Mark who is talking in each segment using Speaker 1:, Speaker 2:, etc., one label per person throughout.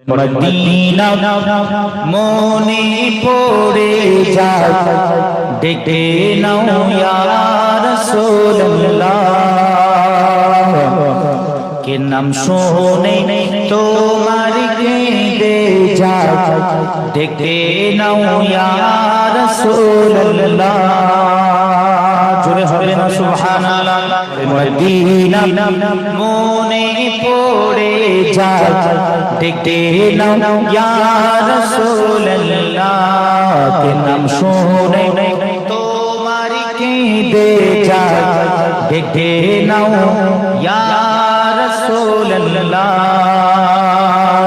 Speaker 1: Medina মনে পড়ে যায় ডেকে নাও ইয়া রাসূলুল্লাহ কে নাম শুনে তোমার কেঁদে যায় ডেকে নাও ইয়া রাসূলুল্লাহ জোরে হবে না সুবহানাল্লাহ মদিনা মনে পড়ে যায় ডেকে নাও ইয়া রাসূলুল্লাহ কে নাম শুনে তোমার কেঁদে যায় ডেকে নাও ইয়া রাসূলুল্লাহ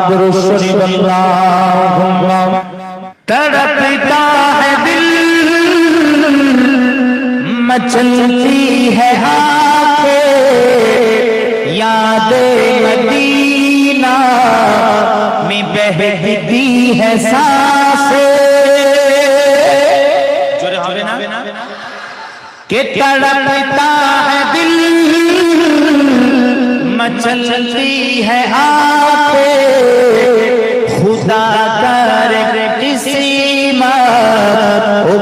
Speaker 1: দুরূদ শরীফ আল্লাহুম্মা तड़पता है दिल मचलती है आंखें याद मदीना में बहती है सांसें जोरे होवे ना के तड़पता है दिल मचलती है आंखें खुदा करे किसी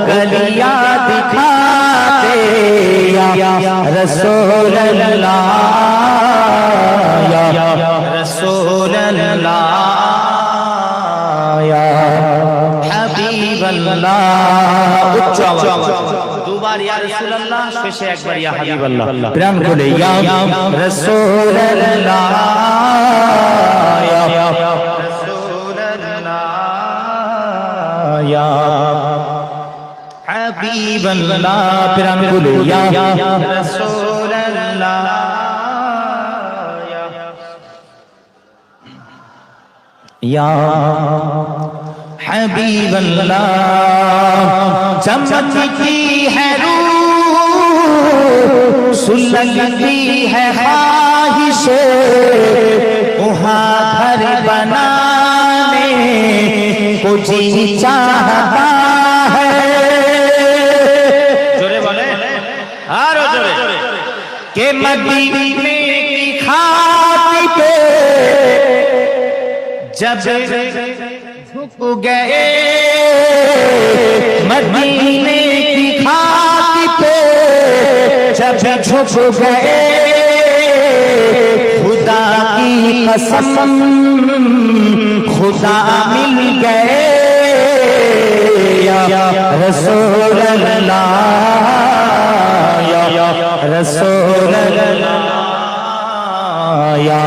Speaker 1: गलियां दिखाते या रसूल अल्लाह या रसूल अल्लाह या हबीब अल्लाह उच्च आवाज দুবার ইয়া রাসূলুল্লাহ শেষে একবার ইয়া হাবিবাল্লাহ প্রাণ খুলে ইয়া রাসূলুল্লাহ ইয়া या हबीब अल्लाह प्यार बोले या रसूल अल्लाह या हबीब अल्लाह चमकती है रूह सुलगती है ख्वाहिशे वहाँ घर बनाने को जी चाहता है जोरे बोले आरो जोरे के मदीने की खातिर पे जब झुक गए मदीने की खातिर पे जब झुक गए खुदा की कसम खुदा मिल गए या रसूल अल्लाह या रसूल अल्लाह या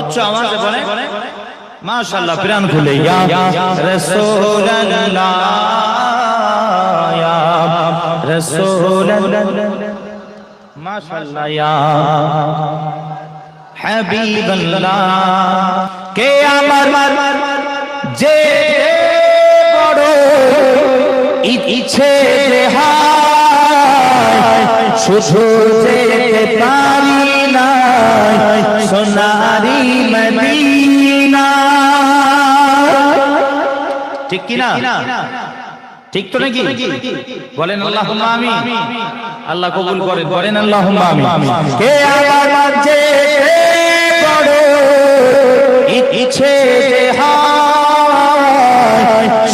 Speaker 1: उच्च आवाज से बोले माशाअल्लाह प्राण खुले या रसूल अल्लाह या रसूल अल्लाह माशाअल्लाह या हबीब अल्लाह के আমার যে বড় ইচ্ছে হয় শুধু যেতে পারি না সোনারি মদিনা ঠিক কি না ঠিক তো নাকি বলেন আল্লাহুম্মা আমিন আল্লাহ কবুল করেন বলেন আল্লাহুম্মা আমিন কে আমার যে বড় ইচ্ছে হয়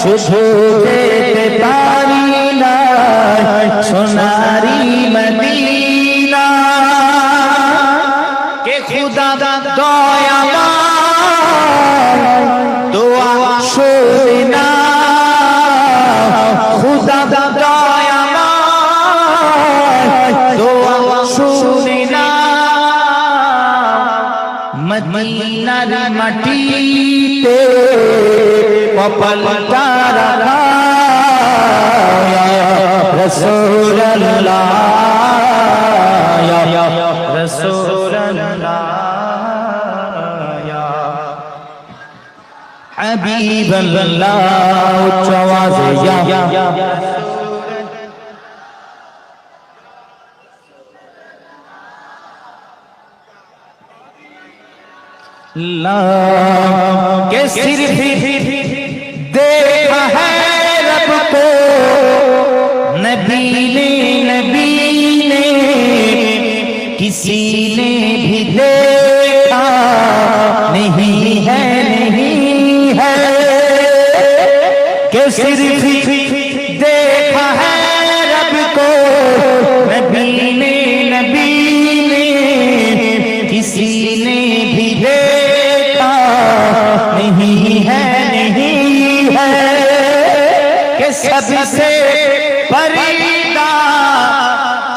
Speaker 1: শুধু যেতে পারি না সোনারি মদিনা কে খুদা দয়াময় দোয়া শুনে না খুদা দয়াময় দোয়া শুনে না মদিনার মাটিতে কপালটা রাখা রসূল আল্লাহ ইয়া রসূল আল্লাহ ইয়া হাবিব আল্লাহ উচ্চ আওয়াজে ইয়া के सिर्फ देखा है रब को नबी ने किसी ने भी देखा नहीं है नहीं सिर्फ देखा है रब को नबी ने किसी ने भी देखा नहीं है कि सबसे परीदा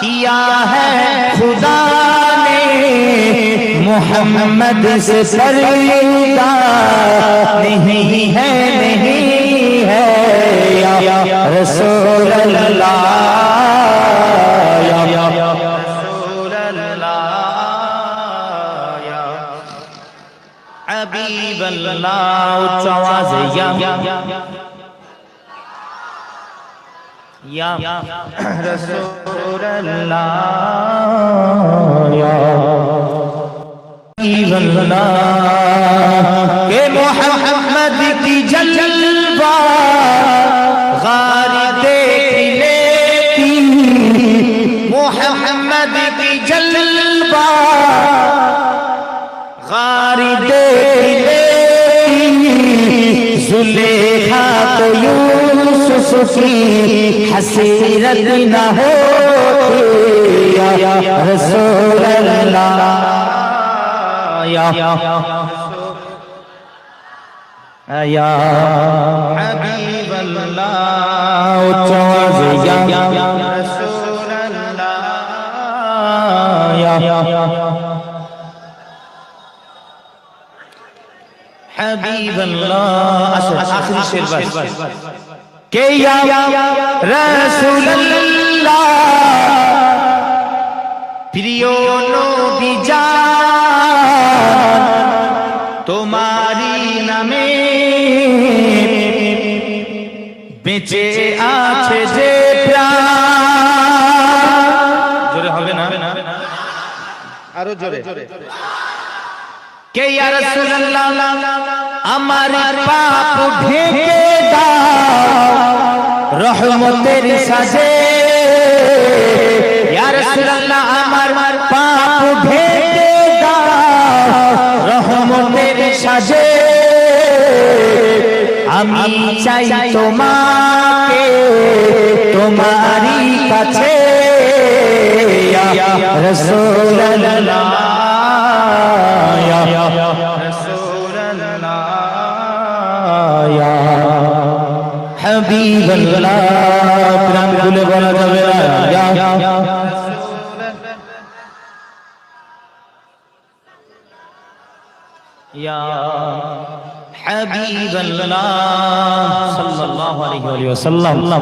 Speaker 1: किया है खुदा ने मोहम्मद से परीदा नहीं है या रसूल अल्लाह या रसूल अल्लाह या हबीब अल्लाह। उच्च आवाज या रसूल अल्लाह या हबीब अल्लाह के मोहम्मद की जलवा गार देख लेती मोहम्मद की जलवा गार देख लेती जुलेखा तो यूसुफ की हसीरत न होती या रसूल अल्लाह या हबीब अल्लाह। उच्च आवाज या रसूल अल्लाह या हबीब अल्लाह। आखिरी शेर बस के या रसूल अल्लाह प्रिय नबी जान तुम्हारी नामे বেঁচে আছে যে প্রাণ। জোরে হবে না আরো জোরে কে ইয়া রাসূলুল্লাহ আমার পাপ ঢেকে দাও রহমতের সাজে ইয়া রাসূলুল্লাহ আমার পাপ ঢেকে দাও রহমতের সাজে আমি চাই তোমাকে তোমারই কাছে ইয়া রাসূলুল্লাহ ইয়া রাসূলুল্লাহ ইয়া হাবিবাল্লাহ। প্রাণ খুলে বলা যাবে না ইয়া ইয়া হাবিবাল্লাহ সাল্লাল্লাহু আলাইহি ওয়াসাল্লাম।